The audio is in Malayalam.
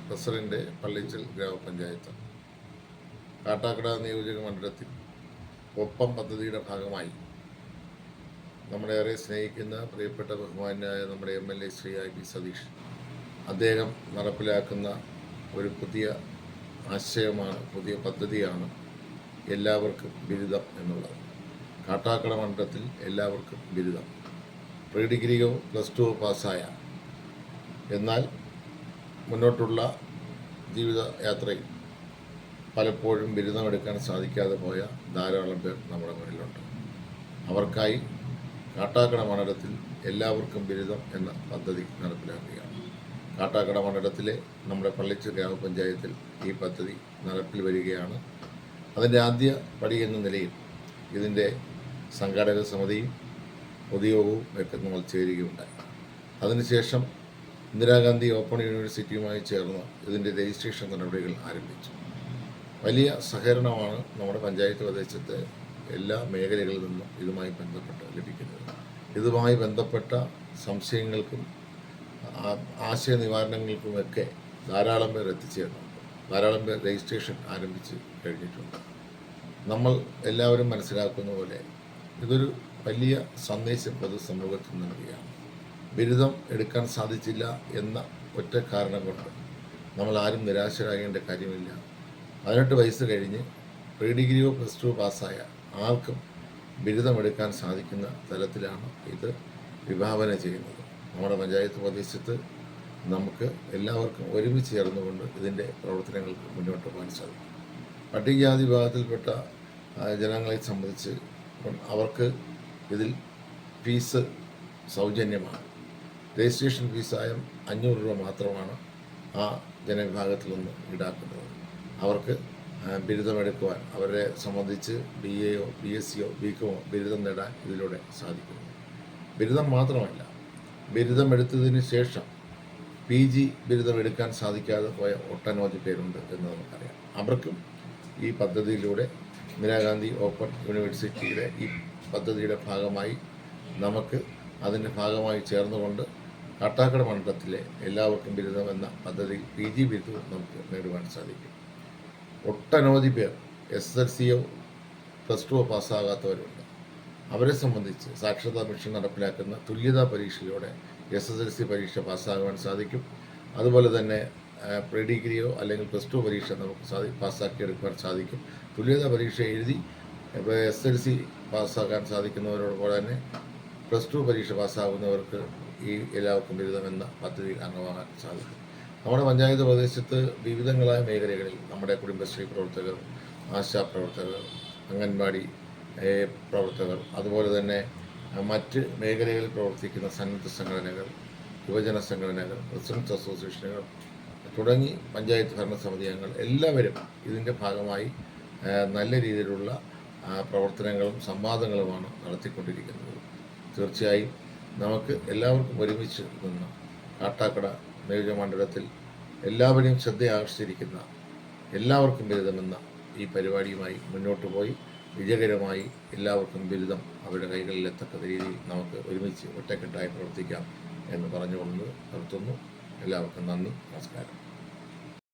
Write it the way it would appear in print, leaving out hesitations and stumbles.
പ്രസിഡന്റ് പള്ളിച്ചൽ ഗ്രാമപഞ്ചായത്ത് കാട്ടാക്കട നിയോജക മണ്ഡലത്തിൽ ഒപ്പം പദ്ധതിയുടെ ഭാഗമായി നമ്മളേറെ സ്നേഹിക്കുന്ന പ്രിയപ്പെട്ട ബഹുമാനായ നമ്മുടെ MLA ശ്രീ I.P. സതീഷ് അദ്ദേഹം നടപ്പിലാക്കുന്ന ഒരു പുതിയ ആശയമാണ്, പുതിയ പദ്ധതിയാണ് എല്ലാവർക്കും ബിരുദം എന്നുള്ളത്. കാട്ടാക്കട മണ്ഡലത്തിൽ എല്ലാവർക്കും ബിരുദം, പ്രീ ഡിഗ്രിയോ +2 പാസ്സായ എന്നാൽ മുന്നോട്ടുള്ള ജീവിത യാത്രയിൽ പലപ്പോഴും ബിരുദമെടുക്കാൻ സാധിക്കാതെ പോയ ധാരാളം പേർ നമ്മുടെ മുന്നിലുണ്ട്. അവർക്കായി കാട്ടാക്കട മണ്ഡലത്തിൽ എല്ലാവർക്കും ബിരുദം എന്ന പദ്ധതി നടപ്പിലാക്കുകയാണ്. കാട്ടാക്കട മണ്ഡലത്തിലെ നമ്മുടെ പള്ളിച്ചൽ ഗ്രാമപഞ്ചായത്തിൽ ഈ പദ്ധതി നടപ്പിൽ വരികയാണ്. അതിൻ്റെ ആദ്യ പടി എന്ന നിലയിൽ ഇതിൻ്റെ സംഘാടക സമിതിയും പൊതുയോഗവും ഒക്കെ നമ്മൾ ചേരുകയുണ്ടായി. അതിനുശേഷം ഇന്ദിരാഗാന്ധി ഓപ്പൺ യൂണിവേഴ്സിറ്റിയുമായി ചേർന്ന് ഇതിൻ്റെ രജിസ്ട്രേഷൻ നടപടികൾ ആരംഭിച്ചു. വലിയ സഹകരണമാണ് നമ്മുടെ പഞ്ചായത്ത് പ്രദേശത്തെ എല്ലാ മേഖലകളിൽ നിന്നും ഇതുമായി ബന്ധപ്പെട്ട് ലഭിക്കുന്നത്. ഇതുമായി ബന്ധപ്പെട്ട സംശയങ്ങൾക്കും ആശയനിവാരണങ്ങൾക്കുമൊക്കെ ധാരാളം പേർ എത്തിച്ചേർന്നുണ്ട്. ധാരാളം പേർ രജിസ്ട്രേഷൻ ആരംഭിച്ച് കഴിഞ്ഞിട്ടുണ്ട്. നമ്മൾ എല്ലാവരും മനസ്സിലാക്കുന്ന പോലെ ഇതൊരു വലിയ സന്ദേശം പൊതുസമൂഹത്തിൽ നൽകുകയാണ്. ബിരുദം എടുക്കാൻ സാധിച്ചില്ല എന്ന ഒറ്റ കാരണം കൊണ്ട് നമ്മൾ ആരും നിരാശരാകേണ്ട കാര്യമില്ല. 18 വയസ്സ് കഴിഞ്ഞ് പ്രീ ഡിഗ്രിയോ +2 പാസ്സായ ആർക്കും ബിരുദമെടുക്കാൻ സാധിക്കുന്ന തലത്തിലാണ് ഇത് വിഭാവന ചെയ്യുന്നത്. നമ്മുടെ പഞ്ചായത്ത് പ്രദേശത്ത് നമുക്ക് എല്ലാവർക്കും ഒരുമിച്ച് ചേർന്നുകൊണ്ട് ഇതിൻ്റെ പ്രവർത്തനങ്ങൾക്ക് മുന്നോട്ട് പോകാൻ സാധിക്കും. പട്ടികജാതി വിഭാഗത്തിൽപ്പെട്ട ജനങ്ങളെ സംബന്ധിച്ച് അവർക്ക് ഇതിൽ ഫീസ് സൗജന്യമാണ്. രജിസ്ട്രേഷൻ ഫീസായ 500 രൂപ മാത്രമാണ് ആ ജനവിഭാഗത്തിൽ നിന്ന് ഈടാക്കുന്നത്. അവർക്ക് ബിരുദമെടുക്കുവാൻ അവരെ സംബന്ധിച്ച് BAയോ BSCയോ BComോ ബിരുദം നേടാൻ ഇതിലൂടെ സാധിക്കുന്നു. ബിരുദം മാത്രമല്ല, ബിരുദമെടുത്തതിന് ശേഷം PG ബിരുദം എടുക്കാൻ സാധിക്കാതെ പോയ ഒട്ടനവധി പേരുണ്ട് എന്ന് നമുക്കറിയാം. അവർക്കും ഈ പദ്ധതിയിലൂടെ ഇന്ദിരാഗാന്ധി ഓപ്പൺ യൂണിവേഴ്സിറ്റിയുടെ ഈ പദ്ധതിയുടെ ഭാഗമായി നമുക്ക് അതിൻ്റെ ഭാഗമായി ചേർന്നുകൊണ്ട് കാട്ടാക്കട മണ്ഡലത്തിലെ എല്ലാവർക്കും ബിരുദം എന്ന പദ്ധതി PG ബിരുദവും നമുക്ക് നേടുവാൻ സാധിക്കും. ഒട്ടനവധി പേർ SSLCയോ +2 പാസ്സാകാത്തവരുണ്ട്. അവരെ സംബന്ധിച്ച് സാക്ഷരതാ മിഷൻ നടപ്പിലാക്കുന്ന തുല്യതാ പരീക്ഷയിലൂടെ SSLC പരീക്ഷ പാസ്സാകുവാൻ സാധിക്കും. അതുപോലെ തന്നെ പ്രീ ഡിഗ്രിയോ അല്ലെങ്കിൽ +2 പരീക്ഷ നമുക്ക് പാസ്സാക്കിയെടുക്കുവാൻ സാധിക്കും. തുല്യതാ പരീക്ഷ എഴുതി SSLC പാസ്സാക്കാൻ സാധിക്കുന്നവരോടൊപ്പം തന്നെ +2 പരീക്ഷ പാസ്സാകുന്നവർക്ക് ഈ എല്ലാവർക്കും ബിരുദം എന്ന പദ്ധതിയിൽ അംഗമാകാൻ സാധിക്കും. നമ്മുടെ പഞ്ചായത്ത് പ്രദേശത്ത് വിവിധങ്ങളായ മേഖലകളിൽ നമ്മുടെ കുടുംബശ്രീ പ്രവർത്തകർ, ആശാപ്രവർത്തകർ, അംഗൻവാടി പ്രവർത്തകർ, അതുപോലെ തന്നെ മറ്റ് മേഖലകളിൽ പ്രവർത്തിക്കുന്ന സന്നദ്ധ സംഘടനകൾ, യുവജന സംഘടനകൾ, റെസിഡൻസ് അസോസിയേഷനുകൾ തുടങ്ങി പഞ്ചായത്ത് ഭരണസമിതി അംഗങ്ങൾ എല്ലാവരും ഇതിൻ്റെ ഭാഗമായി നല്ല രീതിയിലുള്ള പ്രവർത്തനങ്ങളും സംവാദങ്ങളുമാണ് നടത്തിക്കൊണ്ടിരിക്കുന്നത്. തീർച്ചയായും നമുക്ക് എല്ലാവർക്കും ഒരുമിച്ച് നിന്ന് കാട്ടാക്കട നിയോജക മണ്ഡലത്തിൽ എല്ലാവരെയും ശ്രദ്ധയാകർഷിച്ചിരിക്കുന്ന എല്ലാവർക്കും ബിരുദമെന്ന ഈ പരിപാടിയുമായി മുന്നോട്ട് പോയി വിജയകരമായി എല്ലാവർക്കും ബിരുദം അവരുടെ കൈകളിലെത്തക്ക രീതിയിൽ നമുക്ക് ഒരുമിച്ച് ഒറ്റക്കെട്ടായി പ്രവർത്തിക്കാം എന്ന് പറഞ്ഞുകൊണ്ട് നിർത്തുന്നു. എല്ലാവർക്കും നന്ദി, നമസ്കാരം.